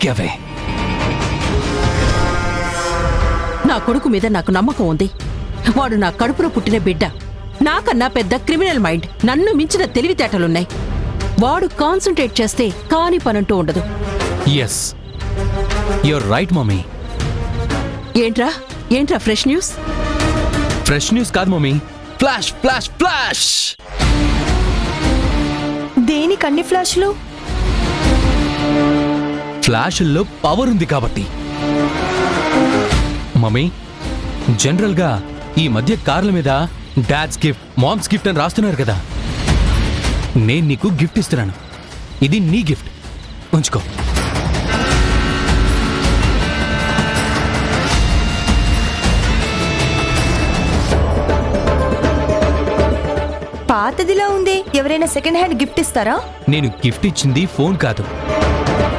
దొరికావే. నా కొడుకు మీద నాకు నమ్మకం ఉంది. వాడు నా కడుపులో పుట్టిన బిడ్డ. నాకన్నా పెద్ద క్రిమినల్ మైండ్, నన్ను మించిన తెలివితేటలున్నాయి. వాడు కాన్సంట్రేట్ చేస్తే కాని పనంటూ ఉండదు. Yes, you're right mummy. ఏంట్రా ఫ్రెష్ న్యూస్? ఫ్రెష్ న్యూస్ కాదు మమ్మీ, ఫ్లాష్ ఫ్లాష్ ఫ్లాష్. దేనికి అన్ని ఫ్లాష్లు? ఫ్లాషుల్లో పవర్ ఉంది కాబట్టి. మమ్మీ, జనరల్ గా ఈ మధ్య కార్ల మీద డాడ్స్ గిఫ్ట్, మామ్స్ గిఫ్ట్ అని రాస్తున్నారు కదా. నేను నీకు గిఫ్ట్ ఇస్తున్నాను. ఇది నీ గిఫ్ట్, ఉంచుకో. పాతదిలా ఉంది. ఎవరైనా సెకండ్ హ్యాండ్ గిఫ్ట్ ఇస్తారా? నేను గిఫ్ట్ ఇచ్చింది ఫోన్ కాదు,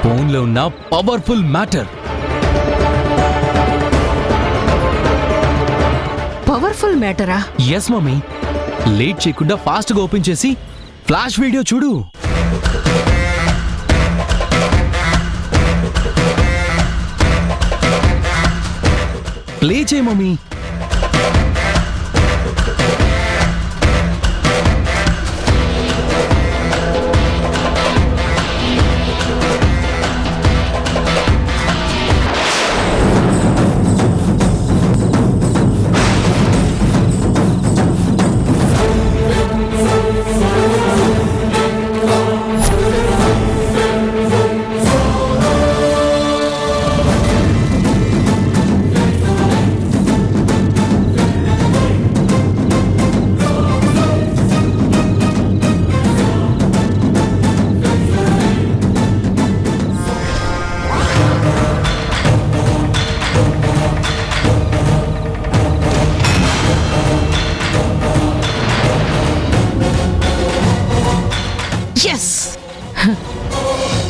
ఫోన్లో ఉన్న పవర్ఫుల్ మ్యాటర్. పవర్ఫుల్ మ్యాటరా? Yes mummy. లేట్ చేయకుండా ఫాస్ట్ గా ఓపెన్ చేసి ఫ్లాష్ వీడియో చూడు. ప్లే చేయి మమ్మీ.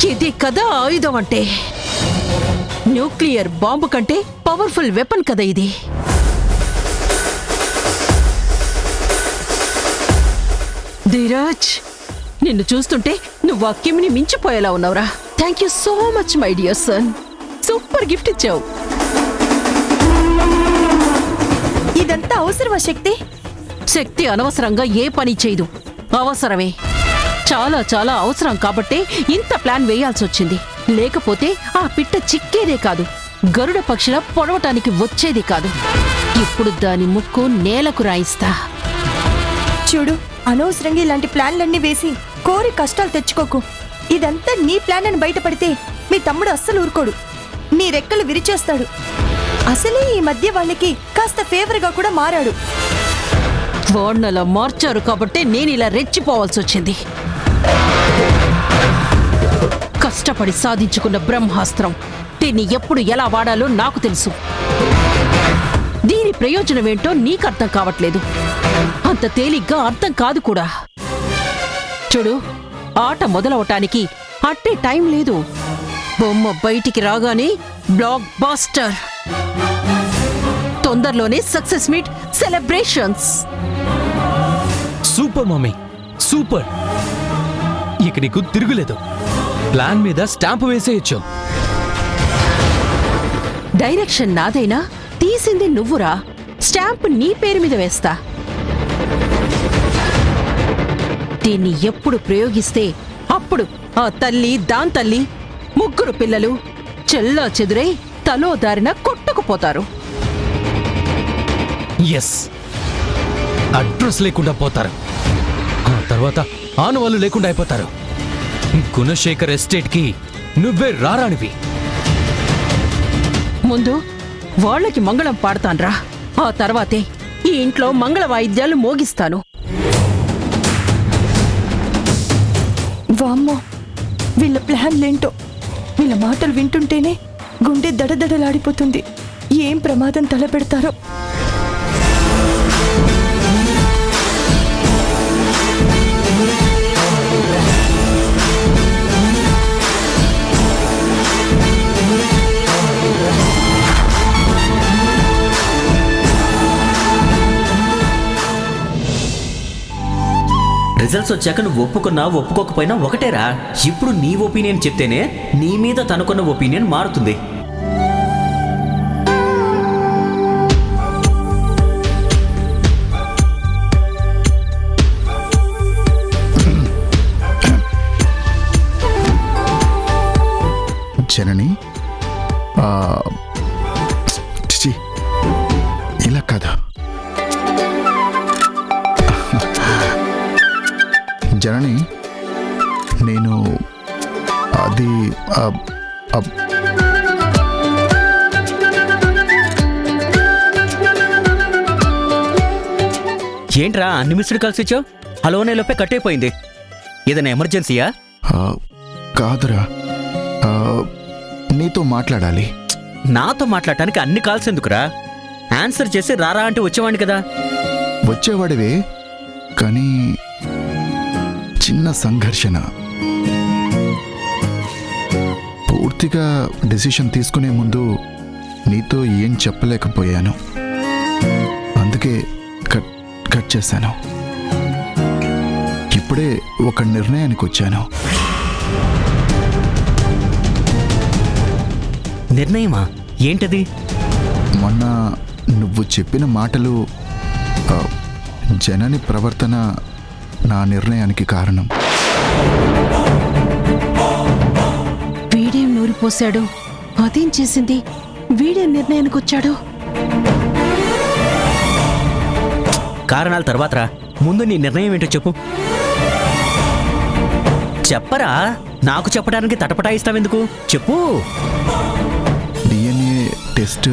ఇది కదా ఆయుధం అంటే. న్యూక్లియర్ బాంబు కంటే పవర్ఫుల్ వెపన్ కదా ఇది. ధీరజ్, నిన్ను చూస్తుంటే నువ్వు ఆ కిమ్ని మించిపోయేలా ఉన్నావురా. Thank you so much my dear son. Super gift ఇచ్చావు. ఇదంతా అవసరమా శక్తి? శక్తి అనవసరంగా ఏ పని చేయదు, అవసరమే. చాలా చాలా అవసరం కాబట్టే ఇంత ప్లాన్ వేయాల్సి వచ్చింది. లేకపోతే ఆ పిట్ట చిక్కేదే కాదు, గరుడ పక్షిలా పొడవటానికి వచ్చేది కాదు. ఇప్పుడు దాని ముక్కు నేలకు రాయిస్తా. చూడు, అనవసరంగా ఇలాంటి ప్లాన్లన్నీ వేసి కోరి కష్టాలు తెచ్చుకోకు. ఇదంతా నీ ప్లాన్ అని బయటపడితే మీ తమ్ముడు అస్సలు ఊరుకోడు, నీ రెక్కలు విరిచేస్తాడు. అసలే ఈ మధ్య వాళ్ళకి కాస్త ఫేవర్గా కూడా మారాడు. వాణ్ణలా మార్చారు కాబట్టే నేను ఇలా రెచ్చిపోవాల్సి వచ్చింది. కష్టపడి సాధించుకున్న బ్రహ్మాస్త్రం, దీన్ని ఎప్పుడు ఎలా వాడాలో నాకు తెలుసు. దీని ప్రయోజనమేంటో నీకు అర్థం కావట్లేదు. అంత తేలిగ్గా అర్థం కాదు కూడా. చూడు, ఆట మొదలవటానికి అట్టే టైం లేదు. బొమ్మ బయటికి రాగానే బ్లాక్ బాస్టర్. తొందరలోనే success meet celebrations. Super mummy, super. ఇక నీకు తిరుగులేదు. ప్లాన్ మీద స్టాంప్ వేసేయచ్చు. డైరెక్షన్ నాదైనా తీసింది నువ్వురా. స్టాంప్ నీ పేరు మీద వేస్తా. దీన్ని ఎప్పుడు ప్రయోగిస్తే అప్పుడు ఆ తల్లి, దాని తల్లి, ముగ్గురు పిల్లలు చెల్లా చెదురై తలో దారిన కొట్టుకుపోతారు. ఎస్, అడ్రస్ లేకుండా పోతారు. ఆ తర్వాత ఆనవాళ్ళు లేకుండా అయిపోతారు. గుణశేఖర్ ఎస్టేట్ కి నువ్వే రారానివి. ముందు వాళ్ళకి మంగళం పాడతాన్రా. ఆ తర్వాతే ఈ ఇంట్లో మంగళ వాయిద్యాలు మోగిస్తాను. వామ్మో, వీళ్ళ ప్లాన్లేంటో. వీళ్ళ మాటలు వింటుంటేనే గుండె దడదడలాడిపోతుంది. ఏం ప్రమాదం తలపెడతారో. రిజల్ట్స్ వచ్చాక నువ్వు ఒప్పుకున్నా ఒప్పుకోకపోయినా ఒకటేరా. ఇప్పుడు నీ ఒపీనియన్ చెప్తేనే నీ మీద తనకున్న ఒపీనియన్ మారుతుంది. జనని చిచి, ఇలా కాదు. జనని, నేను అది ఏంట్రా అన్ని మిస్డ్ కాల్స్ ఇచ్చావు? హలోనే లోపే కట్ అయిపోయింది. ఏదైనా ఎమర్జెన్సీయా? కాదురా, నీతో మాట్లాడాలి. నాతో మాట్లాడటానికి అన్ని కాల్స్ ఎందుకురా? ఆన్సర్ చేసి రారా అంటే వచ్చేవాడిని కదా. వచ్చేవాడివే, కానీ చిన్న సంఘర్షణ. పూర్తిగా డెసిషన్ తీసుకునే ముందు నీతో ఏం చెప్పలేకపోయాను, అందుకే కట్ చేశాను. ఇప్పుడే ఒక నిర్ణయానికి వచ్చాను. నిర్ణయమా? ఏంటది? మొన్న నువ్వు చెప్పిన మాటలు, జనని ప్రవర్తన నా నిర్ణయానికి కారణం. వీడేం నూరిపోశాడు? అదేం చేసింది? వీడేం నిర్ణయానికి వచ్చాడు? కారణాల తర్వాత రా, ముందు నీ నిర్ణయం ఏంటో చెప్పు. చెప్పరా, నాకు చెప్పడానికి తటపటాయిస్తావెందుకు? చెప్పు. డిఎన్ఏ టెస్ట్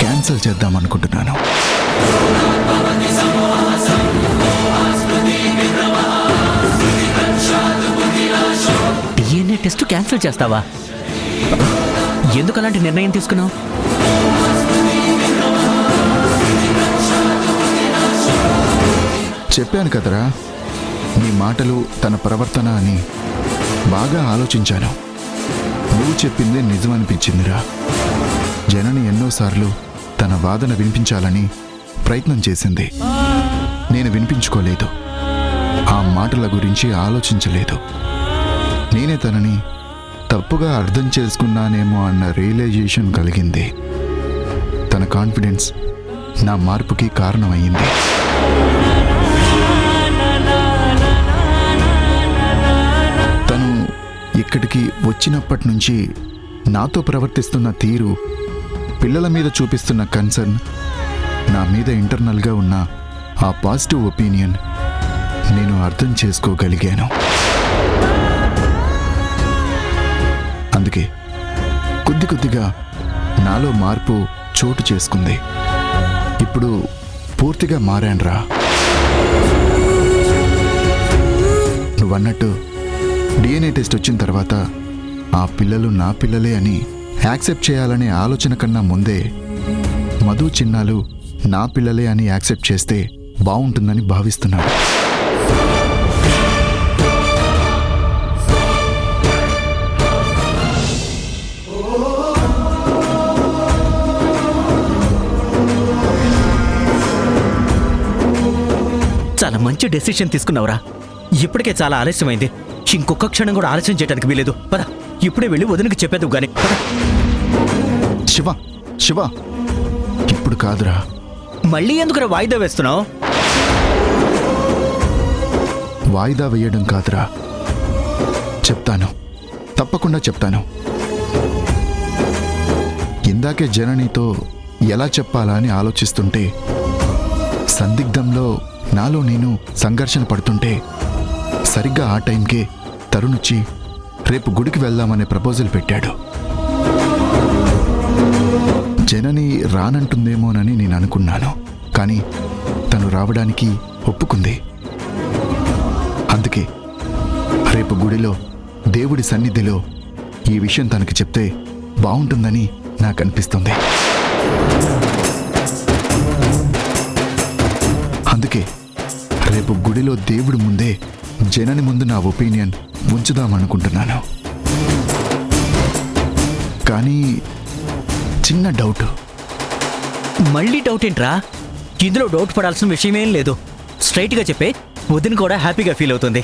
క్యాన్సిల్ చేద్దామనుకుంటున్నాను. డిఎన్ఏ టెస్ట్ క్యాన్సిల్ చేస్తావా? ఎందుకు అలాంటి నిర్ణయం తీసుకున్నావు? చెప్పాను కదరా, నీ మాటలు తన ప్రవర్తన అని. బాగా ఆలోచించాను. నువ్వు చెప్పిందే నిజమనిపించిందిరా. జనని ఎన్నోసార్లు తన వాదన వినిపించాలని ప్రయత్నం చేసింది. నేను వినిపించుకోలేదు. ఆ మాటల గురించి ఆలోచించలేదు. నేనే తనని తప్పుగా అర్థం చేసుకున్నానేమో అన్న రియలైజేషన్ కలిగింది. తన కాన్ఫిడెన్స్ నా మార్పుకి కారణమయ్యింది. తను ఇక్కడికి వచ్చినప్పటి నుంచి నాతో ప్రవర్తిస్తున్న తీరు, పిల్లల మీద చూపిస్తున్న కన్సర్న్, నా మీద ఇంటర్నల్గా ఉన్న ఆ పాజిటివ్ ఒపీనియన్ నేను అర్థం చేసుకోగలిగాను. అందుకే కొద్దిగా నాలో మార్పు చోటు చేసుకుంది. ఇప్పుడు పూర్తిగా మారాన్రా. నువ్వన్నట్టు డిఎన్ఏ టెస్ట్ వచ్చిన తర్వాత ఆ పిల్లలు నా పిల్లలే అని యాక్సెప్ట్ చేయాలనే ఆలోచన కన్నా ముందే మధు, చిన్నాలు నా పిల్లలే అని యాక్సెప్ట్ చేస్తే బాగుంటుందని భావిస్తున్నాను. చాలా మంచి డెసిషన్ తీసుకున్నావురా. ఇప్పటికే చాలా ఆలస్యమైంది. ఇంకొక క్షణం కూడా ఆలస్యం చేయడానికి వీలేదు. పద, ఇప్పుడే వెళ్ళి వదినకి చెప్పేది గాని. శివ, ఇప్పుడు కాదురా. మళ్ళీ ఎందుకురా వాయిదా వేస్తున్నావు? వాయిదా వేయడం కాదురా, చెప్తాను, తప్పకుండా చెప్తాను. ఇందాకే జననితో ఎలా చెప్పాలా అని ఆలోచిస్తుంటే, సందిగ్ధంలో నాలో నేను సంఘర్షణ పడుతుంటే, సరిగ్గా ఆ టైంకే తరుణొచ్చి రేపు గుడికి వెళ్దామనే ప్రపోజల్ పెట్టాడు. జనని రానంటుందేమోనని నేను అనుకున్నాను, కానీ తను రావడానికి ఒప్పుకుంది. అందుకే రేపు గుడిలో దేవుడి సన్నిధిలో ఈ విషయం తనకి చెప్తే బాగుంటుందని నాకు అనిపిస్తుంది. అందుకే రేపు గుడిలో దేవుడి ముందే జనని ముందు నా ఒపీనియన్ ఉంచుదామనుకుంటున్నాను. కానీ చిన్న డౌట్. మళ్ళీ డౌట్ ఏంట్రా? ఇందులో డౌట్ పడాల్సిన విషయమేం లేదు. స్ట్రైట్గా చెప్పే, వదిన కూడా హ్యాపీగా ఫీల్ అవుతుంది.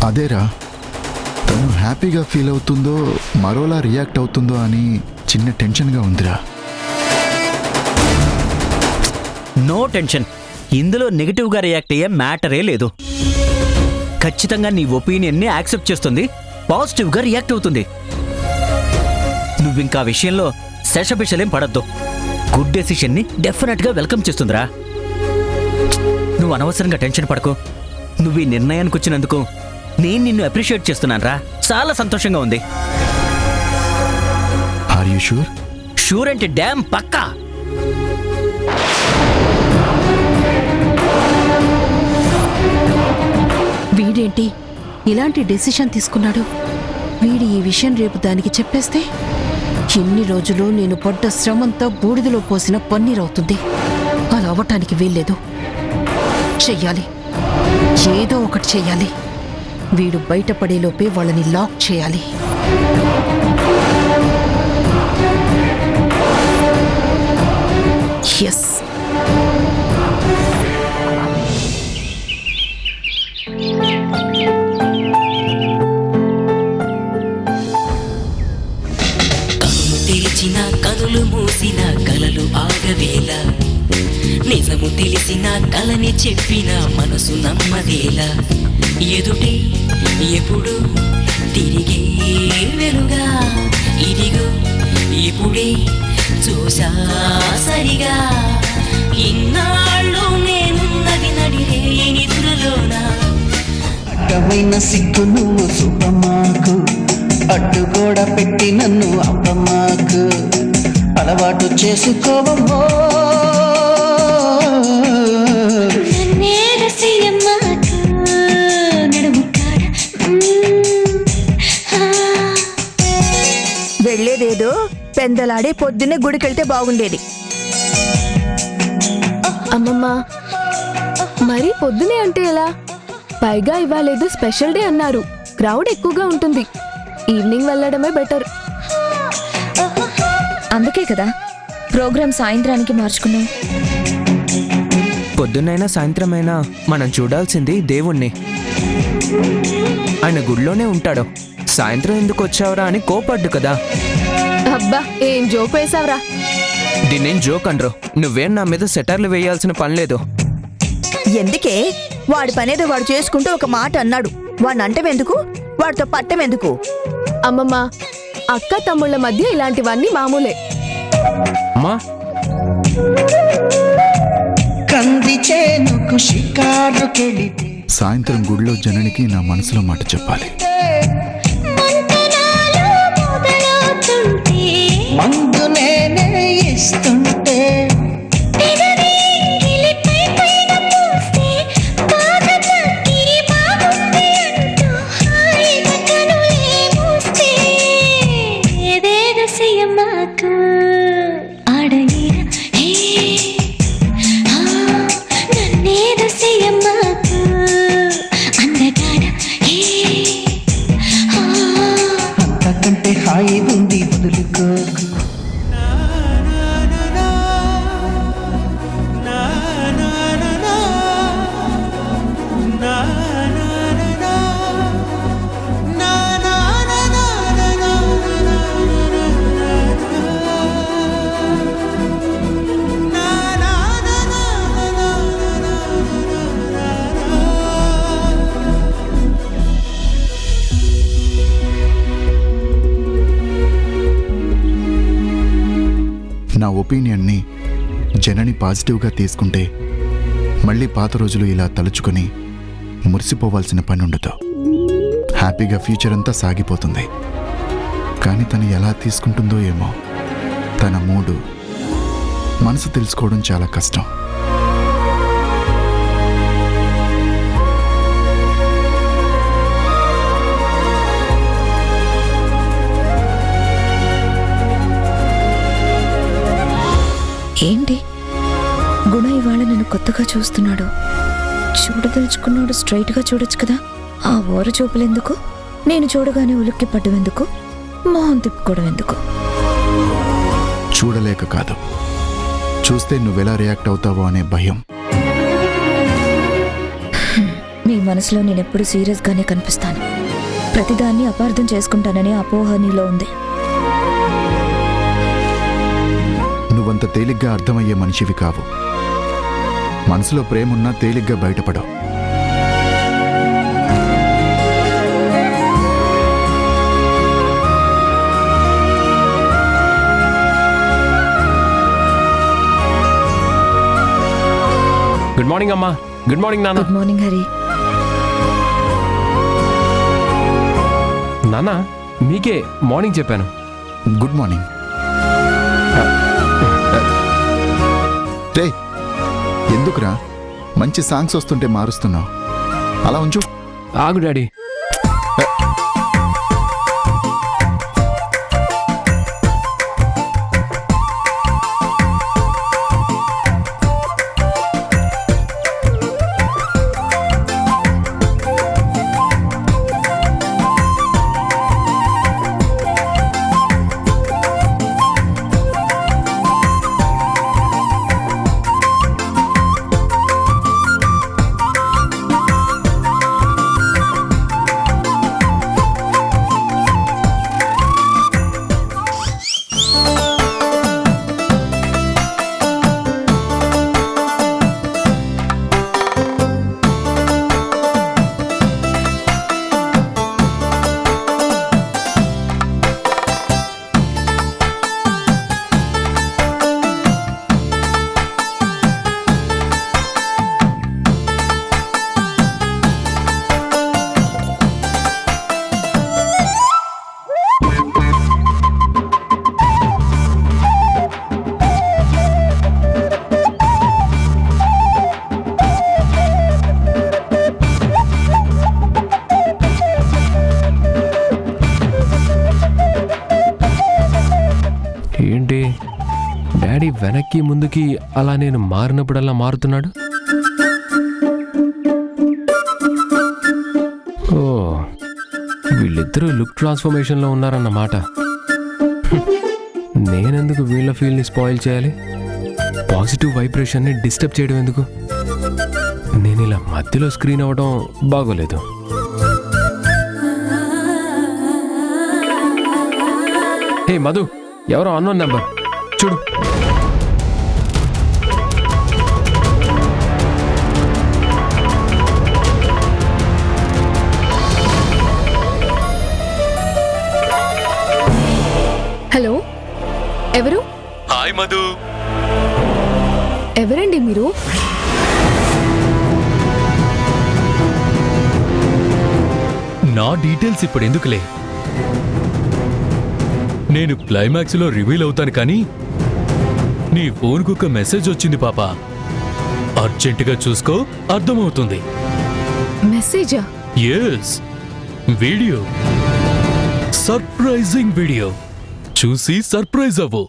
అదేరా, తను హ్యాపీగా ఫీల్ అవుతుందో మరోలా రియాక్ట్ అవుతుందో అని చిన్న టెన్షన్గా ఉందిరా. నో టెన్షన్, ఇందులో నెగిటివ్గా రియాక్ట్ అయ్యే మ్యాటరే లేదు. ఖచ్చితంగా నీ ఒపీనియన్ని యాక్సెప్ట్ చేస్తుంది, పాజిటివ్గా రియాక్ట్ అవుతుంది. నువ్వింకా విషయంలో శేషభిషలేం పడద్దు. గుడ్ డెసిషన్ని డెఫినెట్గా వెల్కమ్ చేస్తుందిరా. నువ్వు అనవసరంగా టెన్షన్ పడకు. నువ్వు ఈ నిర్ణయానికి వచ్చినందుకు నేను నిన్ను అప్రిషియేట్ చేస్తున్నాను రా. చాలా సంతోషంగా ఉంది. Are you sure? షూర్ అంటే డ్యామ్ పక్కా. వీడేంటి ఇలాంటి డెసిషన్ తీసుకున్నాడు? వీడి ఈ విషయం రేపు దానికి చెప్పేస్తే ఎన్ని రోజులు నేను పడ్డ శ్రమంతా బూడిదలో పోసిన పన్నీరవుతుంది. అలా అవ్వటానికి వీల్లేదు. చెయ్యాలి, ఏదో ఒకటి చెయ్యాలి. వీడు బయటపడేలోపే వాళ్ళని లాక్ చేయాలి. ఎస్. తెరిచిన కనులు మూసిన కలలు ఆగవేళ, నిజము తెలిసిన కలని చెప్పిన మనసు నమ్మదేలా, ఎదుటే ఎప్పుడు తిరిగే వెలుగా, ఇదిగో ఇప్పుడే చూసా సరిగా, ఇన్నాళ్ళు నేనున్నది నడిరే నిద్రలోనా. అడ్డమైన సిగ్గు నువ్వు సుఖమాకు, అడ్డు కూడా పెట్టి నన్ను అప్పమాకు, అలవాటు చేసుకోవమ్మో. వెళ్ళేదేదో పెందలాడే పొద్దున్నే గుడికెళ్తే బాగుండేది. అమ్మమ్మ, మరి పొద్దునే అంటే ఎలా? పైగా ఇవ్వాలేదు స్పెషల్ డే అన్నారు, క్రౌడ్ ఎక్కువగా ఉంటుంది. ఈవినింగ్ వెళ్ళడమే బెటర్. అందుకే కదా ప్రోగ్రామ్ సాయంత్రానికి మార్చుకున్నాం. పొద్దున్నైనా సాయంత్రమైనా మనం చూడాల్సింది దేవుణ్ణి. ఆయన గుడిలోనే ఉంటాడు. సాయంత్రం ఎందుకు వచ్చావురా అని కోపడ్డు కదా. అబ్బా, ఏం జోక్ వేసావురా. దీన్నేం జోక్ అనరు. నువ్వేం నా మీద సెటర్లు వేయాల్సిన పని లేదు. ఎందుకే? వాడి పనేదో వాడు చేసుకుంటూ ఒక మాట అన్నాడు. వాడిని అంటమెందుకు, వాడితో పట్టమెందుకు? అమ్మమ్మ, అక్క తమ్ముళ్ళ మధ్య ఇలాంటివన్నీ మామూలే. అమ్మా, కంది చేనుకు షికారుకెళితే సాయంత్రం గుడిలో జననికి నా మనసులో మాట చెప్పాలి. మందు నేనే ఇస్తుంటే అంతకంటే హాయి ఉంది వదులుకోకు. నా ఒపీనియన్ని జనని పాజిటివ్గా తీసుకుంటే మళ్ళీ పాత రోజులు ఇలా తలుచుకొని మురిసిపోవాల్సిన పని ఉండదు. హ్యాపీగా ఫ్యూచర్ అంతా సాగిపోతుంది. కానీ తను ఎలా తీసుకుంటుందో ఏమో. తన మూడు మనసు తెలుసుకోవడం చాలా కష్టం. ఏంటి గుణ ఇవాళ నన్ను కొత్తగా చూస్తున్నాడు? చూడదలుచుకున్నాడు స్ట్రైట్గా చూడొచ్చు కదా. ఆ ఓర చూపులెందుకు? నేను చూడగానే ఉలిక్కి పడ్డవెందుకు? మొహం తిప్పుకోవడం ఎందుకు? చూడలేక కాదు, చూస్తే నువ్వెలా రియాక్ట్ అవుతావో అనే భయం. నీ మనసులో నేనెప్పుడు సీరియస్గానే కనిపిస్తాను. ప్రతిదాన్ని అపార్థం చేసుకుంటాననే అపోహ నీలో ఉంది. నువ్వంత తేలిగ్గా అర్థమయ్యే మనిషివి కావు. మనసులో ప్రేమున్నా తేలిగ్గా బయటపడవు. గుడ్ మార్నింగ్ అమ్మా. గుడ్ మార్నింగ్ నాన్న. Good morning Hari. నాన్న మీకే మార్నింగ్ చెప్పాను. Good morning. రే, ఎందుకురా మంచి సాంగ్స్ వస్తుంటే మారుస్తున్నావు? అలా ఉంచు. ఆగు డాడీ. ఏంటి డాడీ వెనక్కి ముందుకి అలా నేను మారినప్పుడల్లా మారుతున్నాడు? ఓ, వీళ్ళిద్దరూ లుక్ ట్రాన్స్ఫర్మేషన్లో ఉన్నారన్నమాట. నేనెందుకు వీళ్ళ ఫీల్ని స్పాయిల్ చేయాలి? పాజిటివ్ వైబ్రేషన్ని డిస్టర్బ్ చేయడం ఎందుకు? నేను ఇలా మధ్యలో స్క్రీన్ అవ్వడం బాగోలేదు. హే మధు, ఎవరో అన్నోన్ నెంబర్ చూడు. హలో, ఎవరు? హాయ్ మధు. ఎవరండి మీరు? నా డీటెయిల్స్ ఇప్పుడు ఎందుకులే. నేను క్లైమాక్స్ లో రివీల్ అవుతాను, కానీ నీ ఫోన్కు ఒక మెసేజ్ వచ్చింది పాప. అర్జెంటుగా చూసుకో, అర్థమవుతుంది. మెసేజా? Yes, video. Surprising video. చూసి సర్ప్రైజ్ అవ్వు.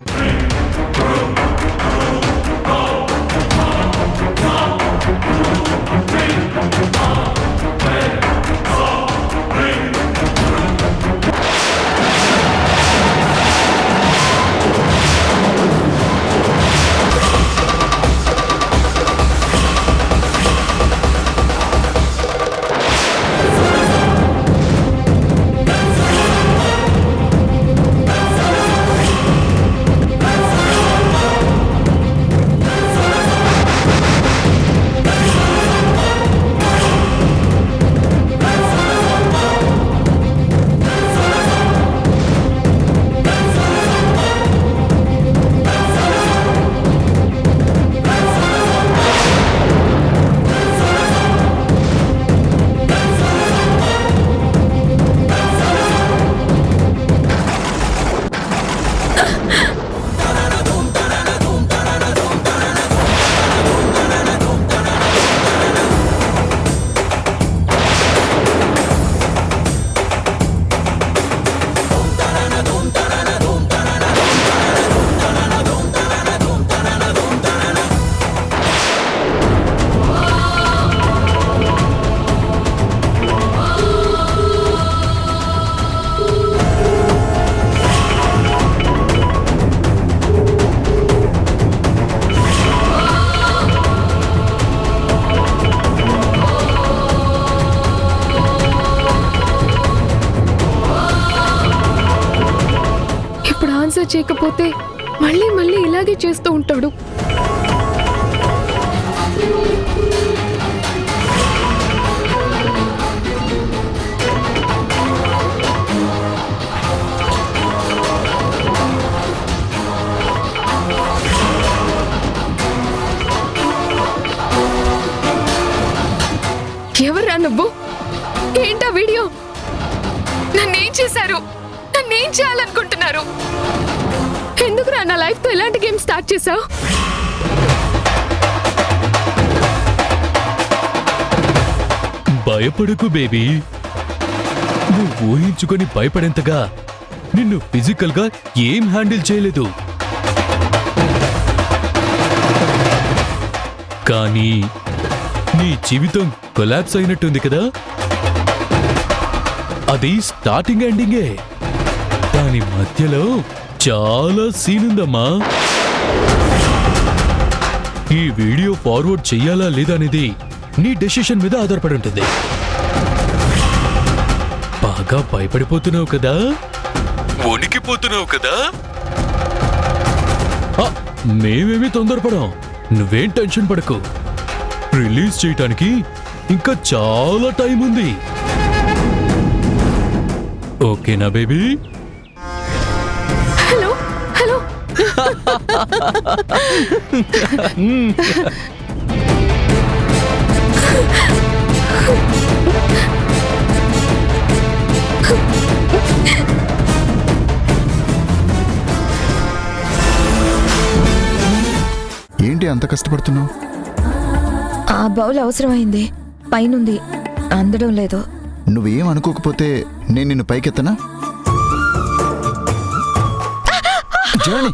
గా చేయకపోతే మళ్ళీ మళ్ళీ ఇలాగే చేస్తూ ఉంటాడు. ఎవర్రా నువ్వు? ఏంటా వీడియో? నన్నేం చేశారు? నన్నేం చేయాలనుకుంటున్నారు? ఎందుకురా నా లైఫ్ తో ఇలాంటి గేమ్ స్టార్ట్ చేసావు? భయపడకు బేబీ. నువ్వు ఊహించుకొని భయపడేంతగా నిన్ను ఫిజికల్ గా ఏం హ్యాండిల్ చేయలేదు. కానీ నీ జీవితం కొలాప్స్ అయినట్టుంది కదా. అది స్టార్టింగ్ ఎండింగే. దాని మధ్యలో చాలా సీన్ ఉందమ్మా. ఈ వీడియో ఫార్వర్డ్ చెయ్యాలా లేదా అనేది నీ డెసిషన్ మీద ఆధారపడి ఉంటుంది. బాగా భయపడిపోతున్నావు కదా, వణికిపోతున్నావు కదా. మేమేమీ తొందరపడాం, నువ్వేం టెన్షన్ పడకు. రిలీజ్ చేయటానికి ఇంకా చాలా టైం ఉంది. ఓకేనా బేబీ? Hello hello. ఏంటి అంత కష్టపడుతున్నావు? ఆ బౌల్ అవసరమైంది, పైనుంది, అందడం లేదు. నువ్వేం అనుకోకపోతే నేను నిన్ను పైకెత్తనా? జానీ